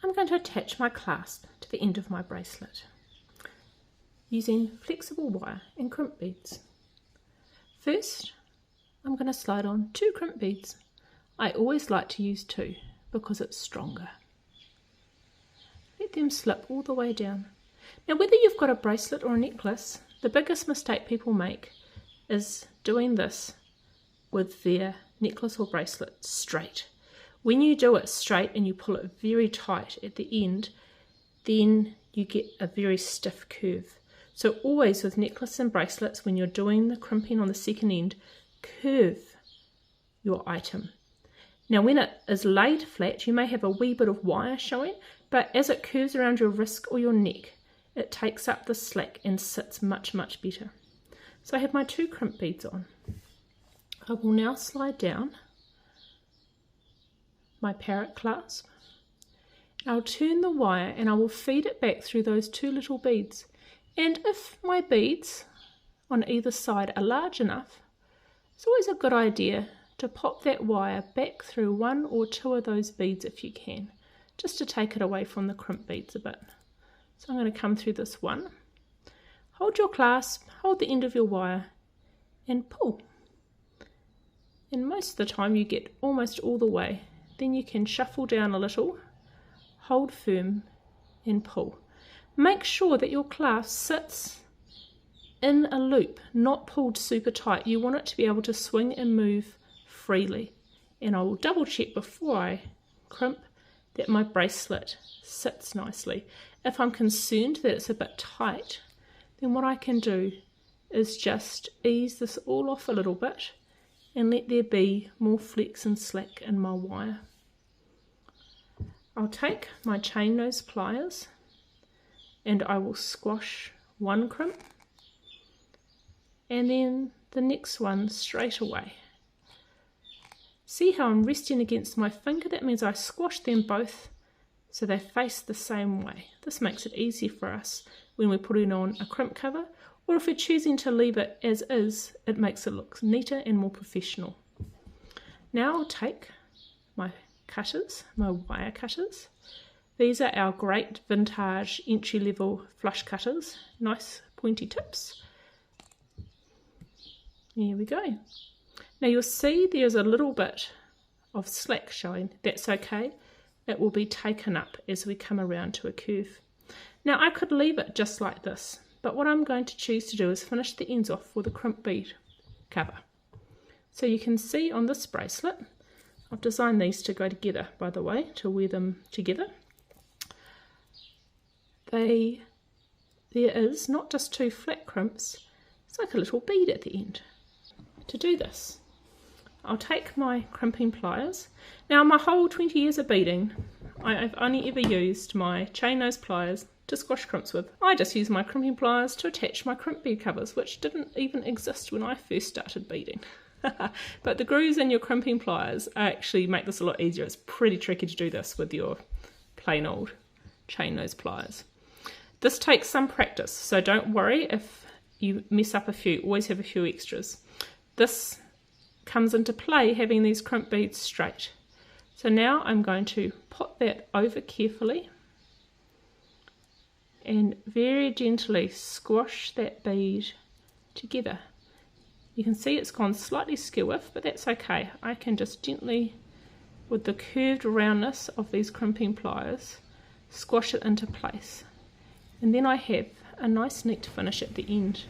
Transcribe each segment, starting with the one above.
I'm going to attach my clasp to the end of my bracelet using flexible wire and crimp beads. First, I'm going to slide on 2 crimp beads. I always like to use 2 because it's stronger. Let them slip all the way down. Now, whether you've got a bracelet or a necklace, the biggest mistake people make is doing this with their necklace or bracelet straight. When you do it straight and you pull it very tight at the end, then you get a very stiff curve. So always with necklace and bracelets, when you're doing the crimping on the second end, curve your item. Now when it is laid flat, you may have a wee bit of wire showing, but as it curves around your wrist or your neck, it takes up the slack and sits much, much better. So I have my 2 crimp beads on. I will now slide down my parrot clasp. I'll turn the wire and I will feed it back through those 2 little beads. And if my beads on either side are large enough, it's always a good idea to pop that wire back through 1 or 2 of those beads if you can, just to take it away from the crimp beads a bit. So I'm going to come through this one. Hold your clasp, hold the end of your wire and pull. And most of the time you get almost all the way. Then you can shuffle down a little, hold firm and pull. Make sure that your clasp sits in a loop, not pulled super tight. You want it to be able to swing and move freely. And I will double check before I crimp that my bracelet sits nicely. If I'm concerned that it's a bit tight, then what I can do is just ease this all off a little bit and let there be more flex and slack in my wire. I'll take my chain nose pliers and I will squash 1 crimp and then the next one straight away. See how I'm resting against my finger? That means I squash them both so they face the same way. This makes it easy for us when we're putting on a crimp cover, or if we're choosing to leave it as is, it makes it look neater and more professional. Now I'll take my cutters, my wire cutters. These are our great Vintaj entry-level flush cutters, nice pointy tips. Here we go. Now you'll see there's a little bit of slack showing. That's okay. It will be taken up as we come around to a curve. Now I could leave it just like this, but what I'm going to choose to do is finish the ends off with a crimp bead cover. So you can see on this bracelet, I've designed these to go together, by the way, to wear them together. There is not just 2 flat crimps, it's like a little bead at the end. To do this, I'll take my crimping pliers. Now my whole 20 years of beading, I've only ever used my chain nose pliers to squash crimps with. I just use my crimping pliers to attach my crimp bead covers, which didn't even exist when I first started beading. But the grooves in your crimping pliers actually make this a lot easier. It's pretty tricky to do this with your plain old chain nose pliers. This takes some practice, so don't worry if you mess up a few. Always have a few extras. This comes into play having these crimp beads straight. So now I'm going to put that over carefully and very gently squash that bead together. You can see it's gone slightly skew-iff, but that's okay. I can just gently, with the curved roundness of these crimping pliers, squash it into place. And then I have a nice neat finish at the end.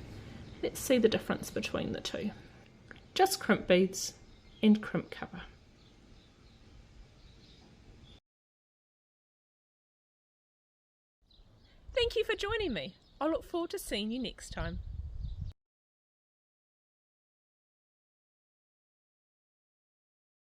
Let's see the difference between the two. Just crimp beads and crimp cover. Thank you for joining me. I look forward to seeing you next time.